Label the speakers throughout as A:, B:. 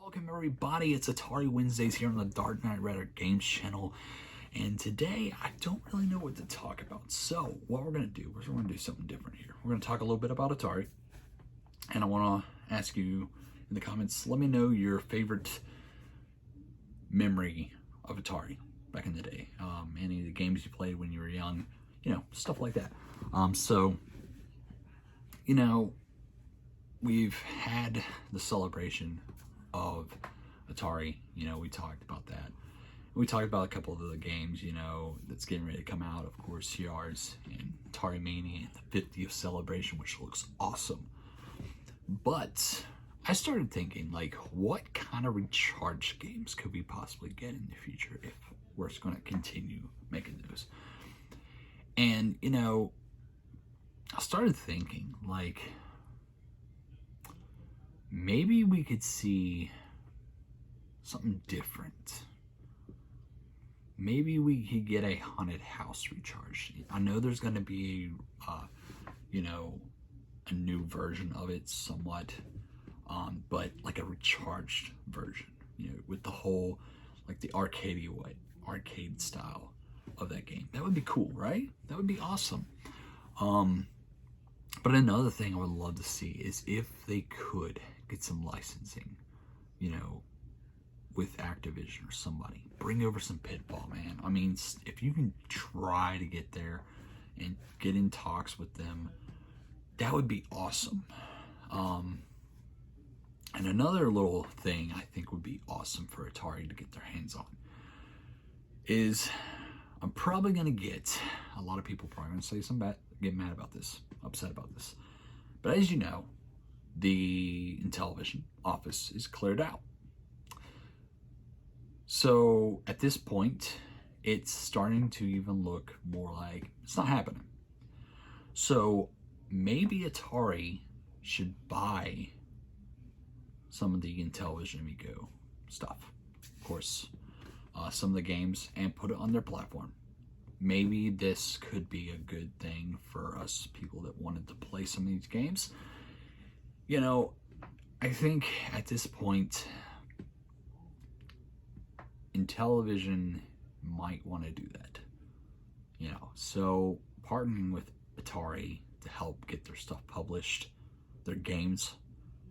A: Welcome everybody, it's Atari Wednesdays here on the Dark Knight Rider Games channel, and today I don't really know what to talk about. So what we're going to do is we're going to do something different here. We're going to talk a little bit about Atari, and I want to ask you in the comments, let me know your favorite memory of Atari back in the day. Any of the games you played when you were young, stuff like that. We've had the celebration of Atari. We talked about that. We talked about a couple of the games, that's getting ready to come out. Of course, yours and Atari Mania and the 50th celebration, which looks awesome. But I started thinking, what kind of recharge games could we possibly get in the future if we're going to continue making those? And, I started thinking, maybe we could see something different. Maybe we could get a haunted house recharge. I know there's going to be, a new version of it somewhat, but like a recharged version, with the whole, the arcade style of that game. That would be cool, right? That would be awesome. But another thing I would love to see is if they could get some licensing, with Activision or somebody. Bring over some Pitfall, man. I mean, if you can try to get there and get in talks with them, that would be awesome. And another little thing I think would be awesome for Atari to get their hands on is, I'm probably going to get, a lot of people probably going to say get mad about this, upset about this. But as you know, the Intellivision office is cleared out. So at this point, it's starting to even look more like it's not happening. So maybe Atari should buy some of the Intellivision Amigo stuff, of course, some of the games, and put it on their platform. Maybe this could be a good thing for us people that wanted to play some of these games. I think at this point, Intellivision might want to do that. So partnering with Atari to help get their stuff published, their games,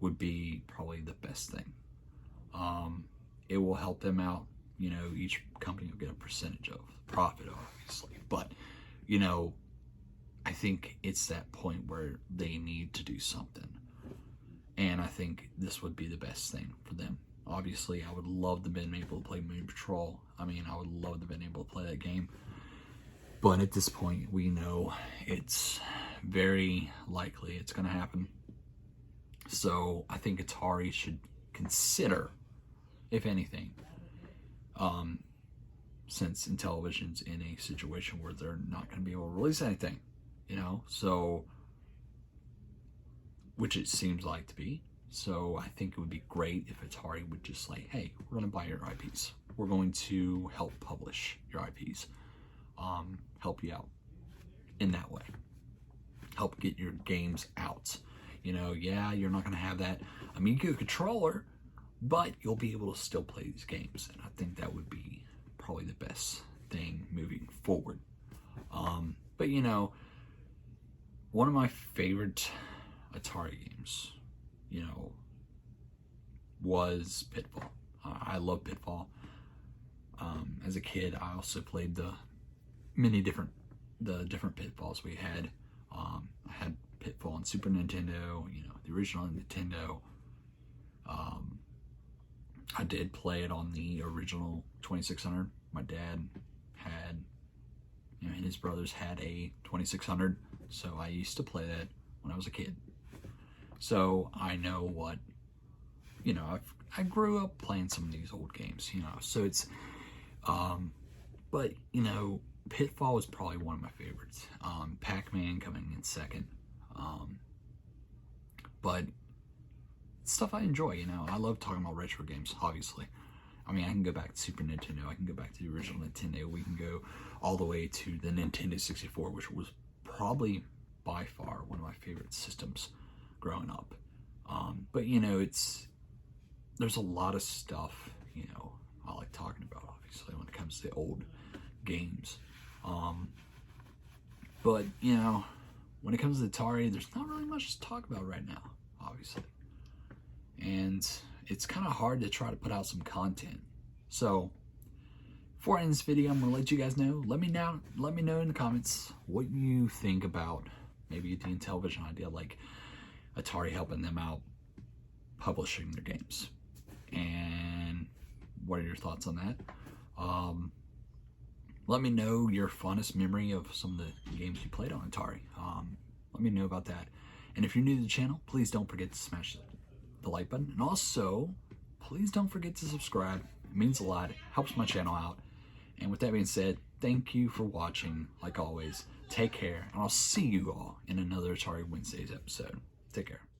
A: would be probably the best thing. It will help them out. Each company will get a percentage of the profit, obviously. But, I think it's that point where they need to do something. And I think this would be the best thing for them. Obviously, I would love to have been able to play Moon Patrol. I would love to have been able to play that game. But at this point, we know it's very likely it's going to happen. So I think Atari should consider, if anything, since Intellivision's in a situation where they're not going to be able to release anything, so, which it seems like to be. So I think it would be great if Atari would just say, hey, we're going to buy your IPs. We're going to help publish your IPs, help you out in that way, help get your games out. Yeah, you're not going to have that Amigo controller, but you'll be able to still play these games. And I think that would be probably the best thing moving forward. But one of my favorite Atari games, was Pitfall. I love Pitfall. As a kid, I also played the different Pitfalls we had. I had Pitfall on Super Nintendo, the original Nintendo. I did play it on the original 2600. My dad had, and his brothers had a 2600, so I used to play that when I was a kid. So I know what, I grew up playing some of these old games, so it's, but, Pitfall was probably one of my favorites. Pac-Man coming in second. But stuff I enjoy, I love talking about retro games, obviously. I can go back to Super Nintendo, I can go back to the original Nintendo, we can go all the way to the Nintendo 64, which was probably by far one of my favorite systems growing up. But it's there's a lot of stuff, you know, I like talking about, obviously, when it comes to old games. But, you know, when it comes to Atari, there's not really much to talk about right now, obviously. And it's kind of hard to try to put out some content. So, before I end this video, I'm going to let you guys know. Let me know in the comments what you think about maybe a teen television idea, like Atari helping them out publishing their games. And what are your thoughts on that? Let me know your fondest memory of some of the games you played on Atari. Let me know about that. And if you're new to the channel, please don't forget to smash the like button. And also, please don't forget to subscribe. It means a lot. It helps my channel out. And with that being said, thank you for watching. Like always, take care. And I'll see you all in another Atari Wednesdays episode. Take care.